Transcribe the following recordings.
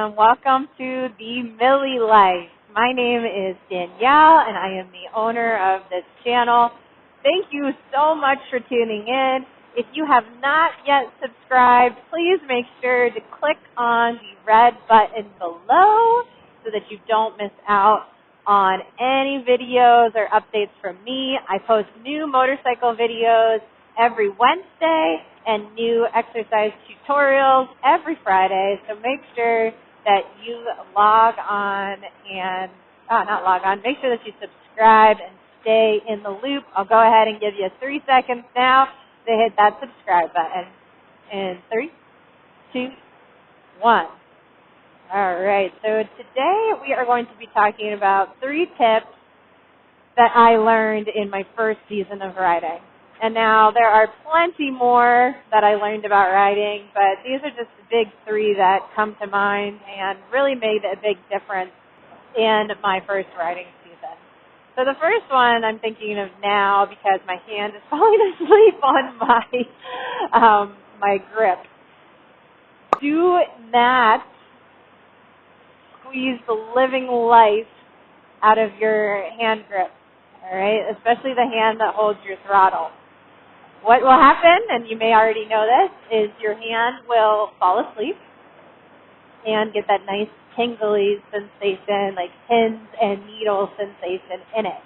and welcome to theMillyLife. My name is Danielle, and I am the owner of this channel. Thank you so much for tuning in. If you have not yet subscribed, please make sure to click on the red button below so that you don't miss out on any videos or updates from me. I post new motorcycle videos every Wednesday and new exercise tutorials every Friday. So make sure that you make sure that you subscribe and stay in the loop. I'll go ahead and give you 3 seconds now to hit that subscribe button. In 3, 2, 1. All right, so today we are going to be talking about 3 tips that I learned in my first season of riding. And now there are plenty more that I learned about riding, but these are just the big 3 that come to mind and really made a big difference in my first riding season. So the first one I'm thinking of now because my hand is falling asleep on my grip. Do not squeeze the living life out of your hand grip, all right? Especially the hand that holds your throttle. What will happen, and you may already know this, is your hand will fall asleep and get that nice tingly sensation, like pins and needles sensation in it.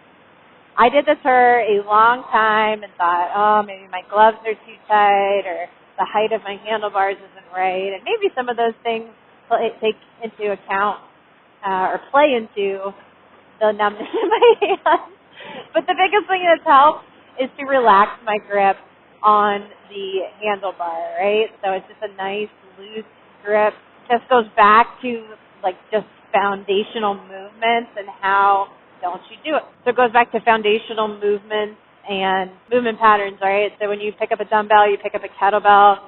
I did this for a long time and thought, oh, maybe my gloves are too tight or the height of my handlebars isn't right, and maybe some of those things take into account or play into the numbness in my hand. But the biggest thing that's helped is to relax my grip on the handlebar, right? So it's just a nice, loose grip. Just goes back to, just foundational movements and how don't you do it. So it goes back to foundational movements and movement patterns, right? So when you pick up a dumbbell, you pick up a kettlebell,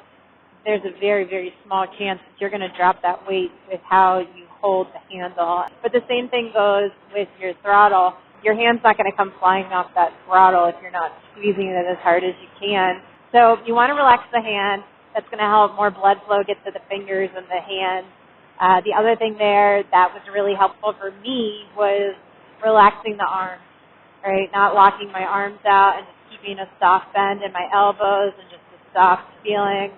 there's a very, very small chance that you're going to drop that weight with how you hold the handle. But the same thing goes with your throttle. Your hand's not going to come flying off that throttle if you're not squeezing it as hard as you can. So you want to relax the hand. That's going to help more blood flow get to the fingers and the hand. The other thing there that was really helpful for me was relaxing the arms, right? Not locking my arms out and just keeping a soft bend in my elbows and just a soft feeling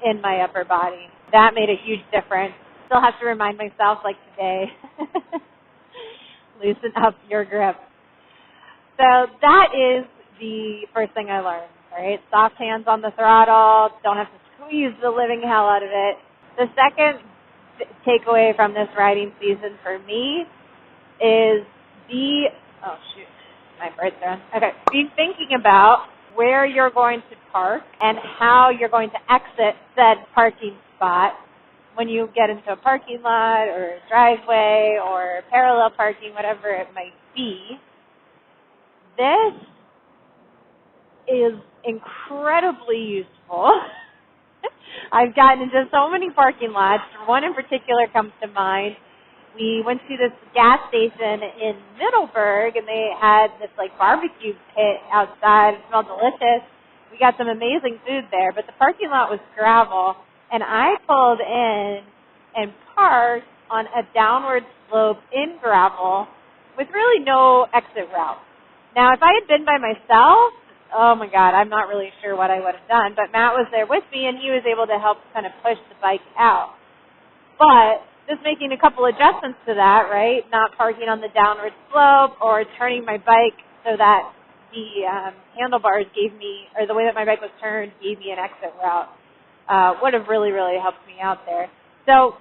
in my upper body. That made a huge difference. Still have to remind myself, like today, loosen up your grip. So that is the first thing I learned, right? Soft hands on the throttle, don't have to squeeze the living hell out of it. The second takeaway from this riding season for me is be thinking about where you're going to park and how you're going to exit said parking spot when you get into a parking lot or a driveway or parallel parking, whatever it might be. This is incredibly useful. I've gotten into so many parking lots. One in particular comes to mind. We went to this gas station in Middleburg, and they had this barbecue pit outside. It smelled delicious. We got some amazing food there, but the parking lot was gravel. And I pulled in and parked on a downward slope in gravel with really no exit route. Now, if I had been by myself, oh my God, I'm not really sure what I would have done. But Matt was there with me, and he was able to help kind of push the bike out. But just making a couple adjustments to that, right? Not parking on the downward slope or turning my bike so that the handlebars the way that my bike was turned gave me an exit route. Would have really, really helped me out there. So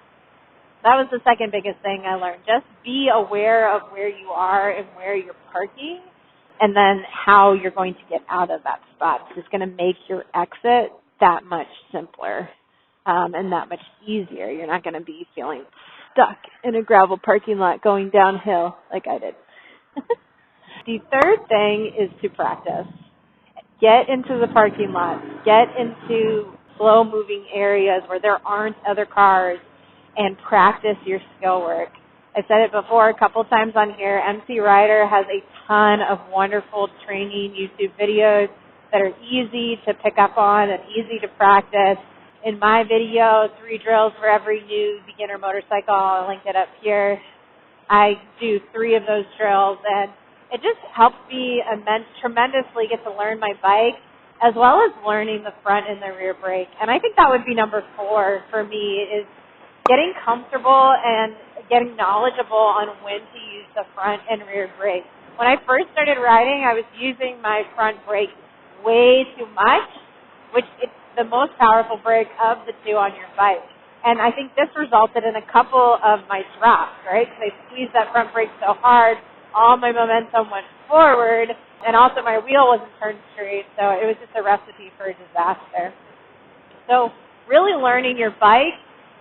that was the second biggest thing I learned. Just be aware of where you are and where you're parking and then how you're going to get out of that spot. It's just going to make your exit that much simpler and that much easier. You're not going to be feeling stuck in a gravel parking lot going downhill like I did. The third thing is to practice. Get into the parking lot. Get into slow-moving areas where there aren't other cars and practice your skill work. I said it before a couple times on here. MC Rider has a ton of wonderful training YouTube videos that are easy to pick up on and easy to practice. in my video, 3 drills for every new beginner motorcycle. I'll link it up here. I do 3 of those drills, and it just helps me tremendously get to learn my bike, as well as learning the front and the rear brake. And I think that would be number 4 for me, is getting comfortable and getting knowledgeable on when to use the front and rear brake. When I first started riding, I was using my front brake way too much, which it's the most powerful brake of the 2 on your bike. And I think this resulted in a couple of my drops, right? Because I squeezed that front brake so hard, all my momentum went forward, and also my wheel wasn't turned straight, so it was just a recipe for a disaster. So really learning your bike,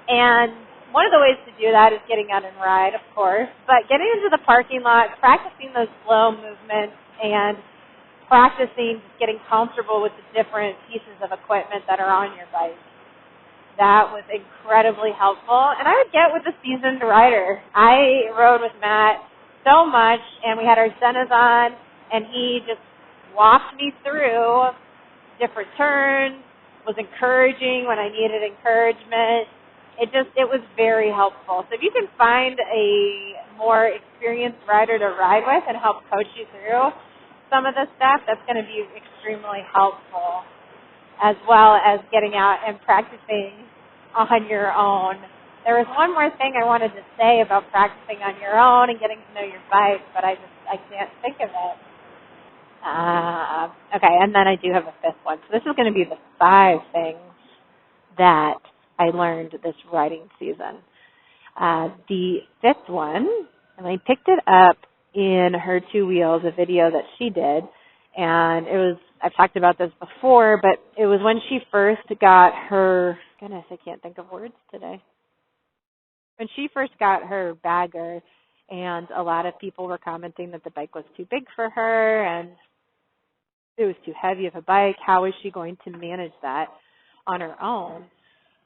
and one of the ways to do that is getting out and ride, of course, but getting into the parking lot, practicing those slow movements, and practicing just getting comfortable with the different pieces of equipment that are on your bike. That was incredibly helpful, and I would get with a seasoned rider. I rode with Matt so much, and we had our Zenas on, and he just walked me through different turns, was encouraging when I needed encouragement. It was very helpful. So if you can find a more experienced rider to ride with and help coach you through some of this stuff, that's going to be extremely helpful, as well as getting out and practicing on your own. There was one more thing I wanted to say about practicing on your own and getting to know your bike, but I can't think of it. Okay, and then I do have a 5th one. So this is going to be the 5 things that I learned this riding season. The 5th one, and I picked it up in her 2 Wheels, a video that she did, and it was, I've talked about this before, but it was when she first got her, goodness, I can't think of words today. When she first got her bagger, and a lot of people were commenting that the bike was too big for her, and it was too heavy of a bike. How is she going to manage that on her own?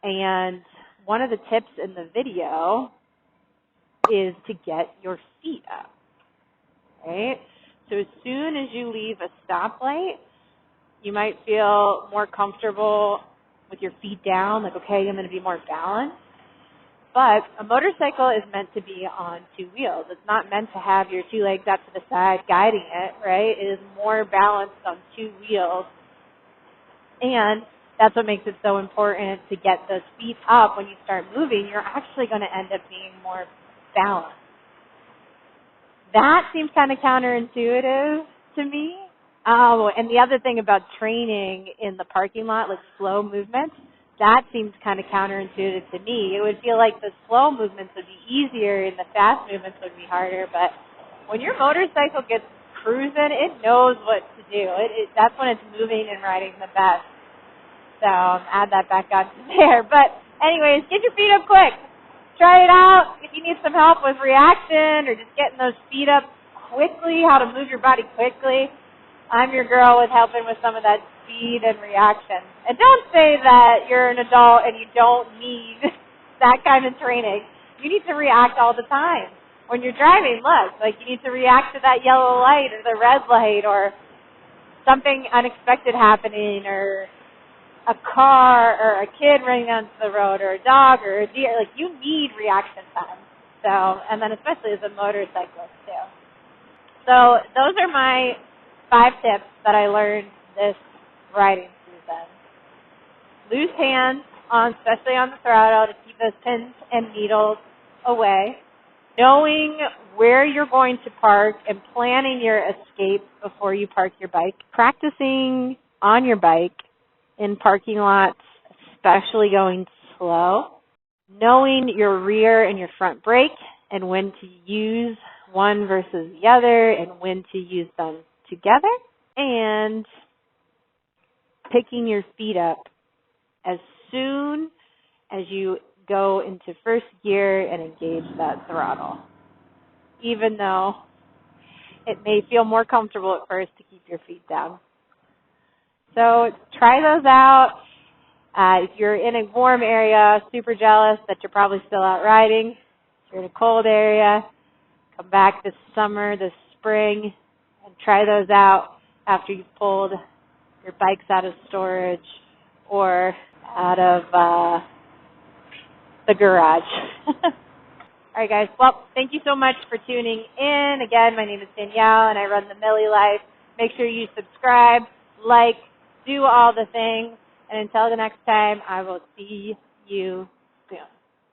And one of the tips in the video is to get your feet up, right? So as soon as you leave a stoplight, you might feel more comfortable with your feet down, like, okay, I'm going to be more balanced. But a motorcycle is meant to be on 2 wheels. It's not meant to have your 2 legs out to the side guiding it, right? It is more balanced on 2 wheels. And that's what makes it so important to get those feet up. When you start moving, you're actually going to end up being more balanced. That seems kind of counterintuitive to me. Oh, and the other thing about training in the parking lot, like slow movements, that seems kind of counterintuitive to me. It would feel like the slow movements would be easier and the fast movements would be harder. But when your motorcycle gets cruising, it knows what to do. That's when it's moving and riding the best. So add that back onto there. But anyways, get your feet up quick. Try it out. If you need some help with reaction or just getting those feet up quickly, how to move your body quickly, I'm your girl with helping with some of that speed and reaction. And don't say that you're an adult and you don't need that kind of training. You need to react all the time. When you're driving, look, like you need to react to that yellow light or the red light or something unexpected happening or a car or a kid running onto the road or a dog or a deer. Like you need reaction time. So, and then especially as a motorcyclist too. So those are my 5 tips that I learned this riding season. Loose hands, especially on the throttle, to keep those pins and needles away. Knowing where you're going to park and planning your escape before you park your bike. Practicing on your bike in parking lots, especially going slow. Knowing your rear and your front brake and when to use one versus the other and when to use them together, and picking your feet up as soon as you go into first gear and engage that throttle, even though it may feel more comfortable at first to keep your feet down. So try those out. If you're in a warm area, super jealous that you're probably still out riding. If you're in a cold area, come back this summer, this spring, and try those out after you've pulled your bikes out of storage or out of the garage. All right, guys. Well, thank you so much for tuning in. Again, my name is Danielle, and I run theMillyLife. Make sure you subscribe, like, do all the things. And until the next time, I will see you